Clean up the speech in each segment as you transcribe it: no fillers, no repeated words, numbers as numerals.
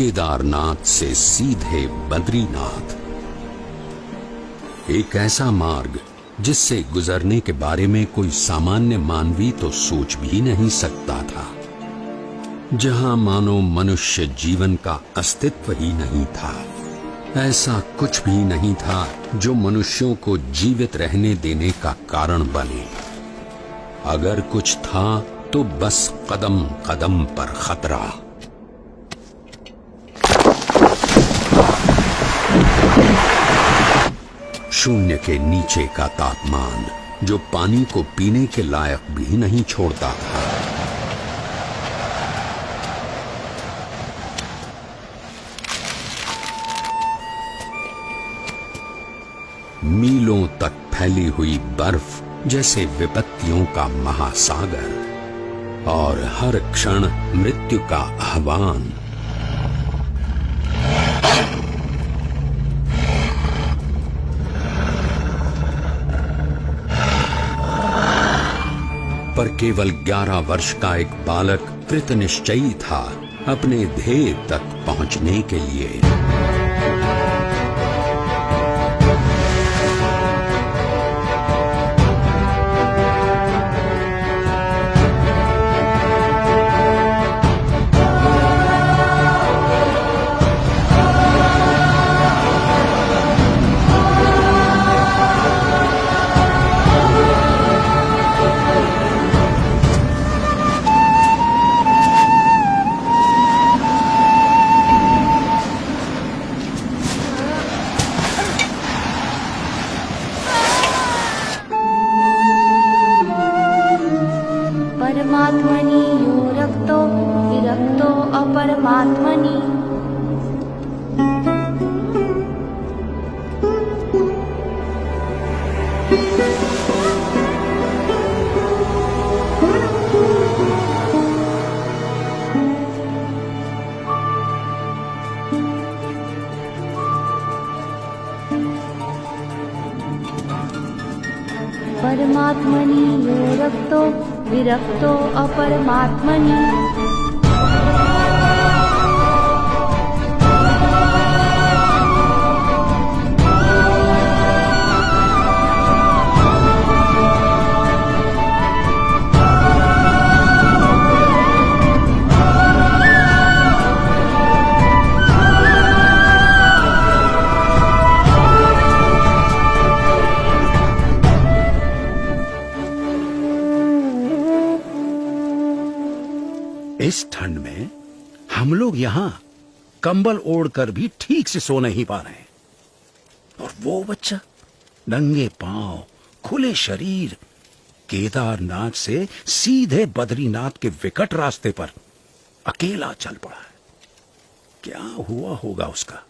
केदारनाथ से सीधे बद्रीनाथ। एक ऐसा मार्ग जिससे गुजरने के बारे में कोई सामान्य मानवी तो सोच भी नहीं सकता था, जहां मानो मनुष्य जीवन का अस्तित्व ही नहीं था। ऐसा कुछ भी नहीं था जो मनुष्यों को जीवित रहने देने का कारण बने। अगर कुछ था तो बस कदम कदम पर खतरा। शून्य के नीचे का तापमान जो पानी को पीने के लायक भी नहीं छोड़ता था। मीलों तक फैली हुई बर्फ जैसे विपत्तियों का महासागर और हर क्षण मृत्यु का आह्वान। पर केवल 11 वर्ष का एक बालक कृत निश्चयी था अपने ध्येय तक पहुंचने के लिए। परमात्मनि यो रक्तो विरक्तो अपरमात्मनि। परमात्मनि यो रक्तो विरक्तो अपरमात्मनि। इस ठंड में हम लोग यहाँ कंबल ओढ़कर भी ठीक से सो नहीं पा रहे हैं। और वो बच्चा नंगे पांव खुले शरीर केदारनाथ से सीधे बद्रीनाथ के विकट रास्ते पर अकेला चल पड़ा है। क्या हुआ होगा उसका?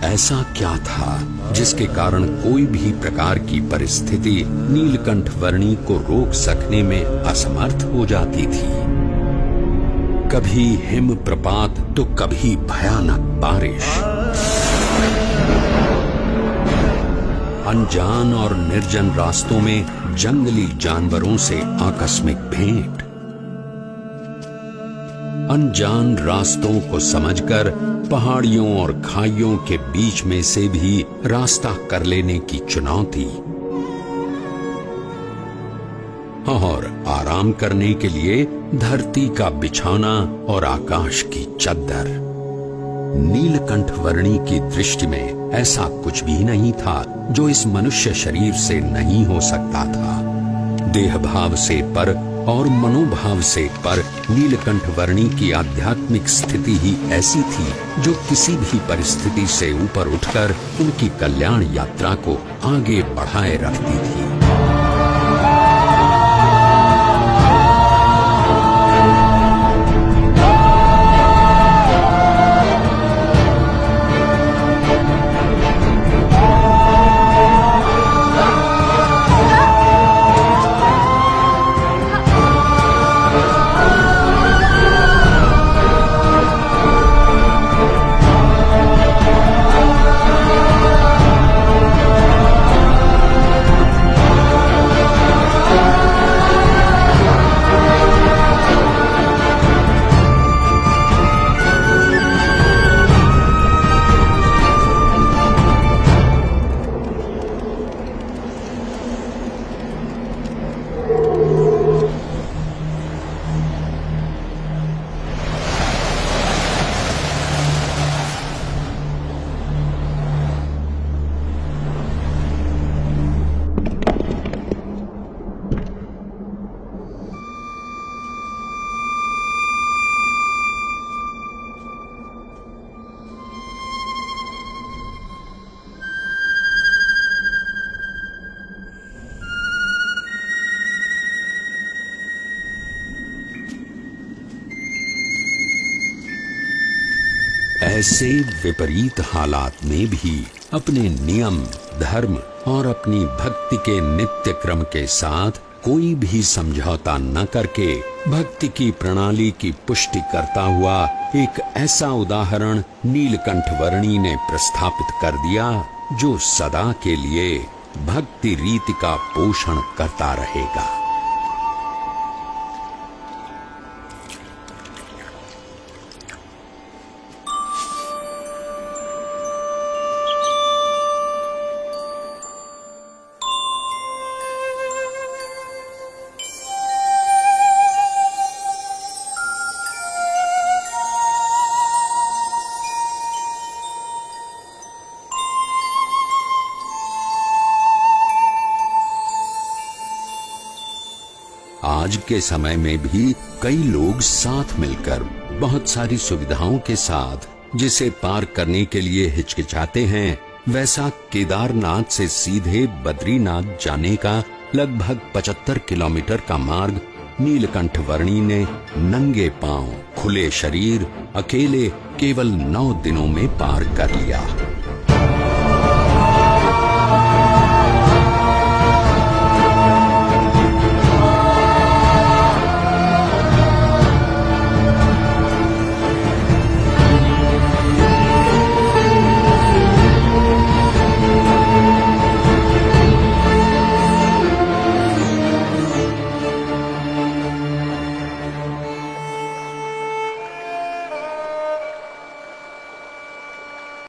ऐसा क्या था जिसके कारण कोई भी प्रकार की परिस्थिति नीलकंठ वर्णी को रोक सकने में असमर्थ हो जाती थी। कभी हिमप्रपात तो कभी भयानक बारिश, अनजान और निर्जन रास्तों में जंगली जानवरों से आकस्मिक भेंट, अनजान रास्तों को समझकर पहाड़ियों और खाइयों के बीच में से भी रास्ता कर लेने की चुनौती, और आराम करने के लिए धरती का बिछौना और आकाश की चद्दर। नीलकंठ वर्णी की दृष्टि में ऐसा कुछ भी नहीं था जो इस मनुष्य शरीर से नहीं हो सकता था। देह भाव से पर और मनोभाव से पर नीलकंठ वर्णी की आध्यात्मिक स्थिति ही ऐसी थी जो किसी भी परिस्थिति से ऊपर उठकर उनकी कल्याण यात्रा को आगे बढ़ाए रखती थी। ऐसे विपरीत हालात में भी अपने नियम, धर्म और अपनी भक्ति के नित्य क्रम के साथ कोई भी समझौता न करके भक्ति की प्रणाली की पुष्टि करता हुआ एक ऐसा उदाहरण नीलकंठ वर्णी ने प्रस्थापित कर दिया जो सदा के लिए भक्ति रीति का पोषण करता रहेगा। आज के समय में भी कई लोग साथ मिलकर बहुत सारी सुविधाओं के साथ जिसे पार करने के लिए हिचकिचाते हैं, वैसा केदारनाथ से सीधे बद्रीनाथ जाने का लगभग 75 किलोमीटर का मार्ग नीलकंठ वर्णी ने नंगे पांव, खुले शरीर, अकेले केवल 9 दिनों में पार कर लिया।